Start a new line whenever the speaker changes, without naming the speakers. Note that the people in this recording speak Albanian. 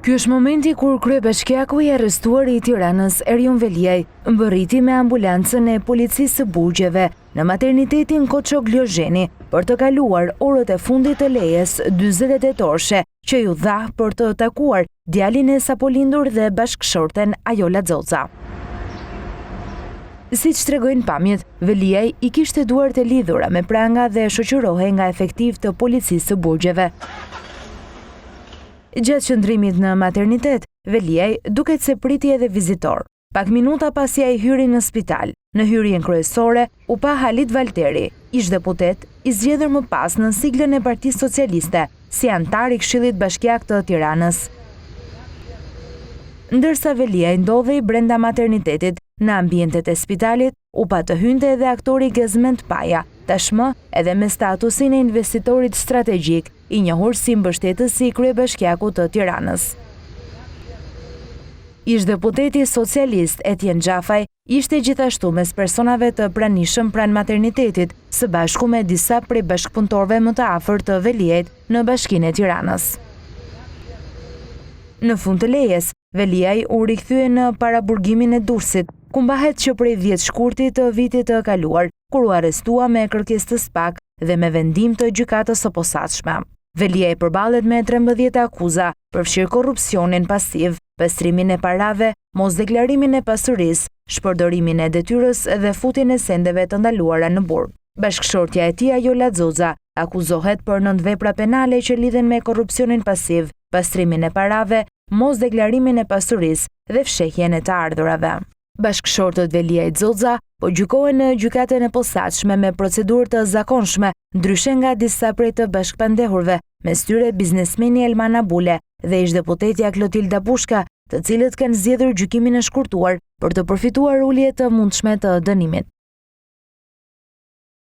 Ky është momenti kur kryebashkiaku i arrestuar i Tiranës Erjon Veliaj mbërriti me ambulancën e policisë së burgjeve në maternitetin Koçok Lozheni për të kaluar orët e fundit të lejes 48 orëshe që ju dha për të takuar djalin e sapolindur dhe bashkëshorten Ajola Xoxa. Siç tregojnë pamjet, Veliaj i kishte duart e lidhura me pranga dhe shoqërohej nga efektiv të policisë së burgjeve. Gjatë qëndrimit në maternitet, Veliaj duket se priti edhe vizitor. Pak minuta pasi ai hyri në spital, në hyrjen kryesore u pa Halit Valteri, ish-deputet i zgjedhur më pas në siglën e Partisë Socialiste, si antar i Këshillit Bashkiak të Tiranës. Ndërsa Veliaj ndodhej brenda maternitetit, në ambientet e spitalit, u pa të hynte edhe aktori Gezment Paja, tashmë edhe me statusin e investitorit strategjik, i njohur si mbështetësi i kryebashkiakut të Tiranës. Ish-deputeti socialist Etjen Xhafaj ishte gjithashtu mes personave të pranishëm pranë maternitetit, së bashku me disa prej bashkëpunëtorëve më të afërt të Veliajt në Bashkinë e Tiranës. Në fund të lejes, Veliaj u rikthye në paraburgimin e Durrësit, ku mbahet që prej 10 shkurtit të vitit të kaluar, kur u arrestua me kërkesë të SPAK dhe me vendim të gjykatës së posaçme. Veliaj përballet me 13 akuza, përfshirë korrupsionin pasiv, pastrimin e parave, mosdeklarimin e pasurisë, shpërdorimin e detyrës dhe futjen e sendeve të ndaluara në burg. Bashkëshortja e tij Ajola Xoxa akuzohet për 9 vepra penale që lidhen me korrupsionin pasiv, pastrimin e parave, mosdeklarimin e pasurisë dhe fshehjen e të ardhurave. Bashkëshortët Veliajt Xoxa po gjykohen në gjykatën e posaçme me procedurë të zakonshme, ndryshe nga disa prej të bashkëpandehurve, mes tyre biznesmeni Elman Abule dhe ish-deputetja Klotilda Bushka, të cilët kanë zgjedhur gjykimin e shkurtuar për të përfituar ulje të mundshme të dënimit.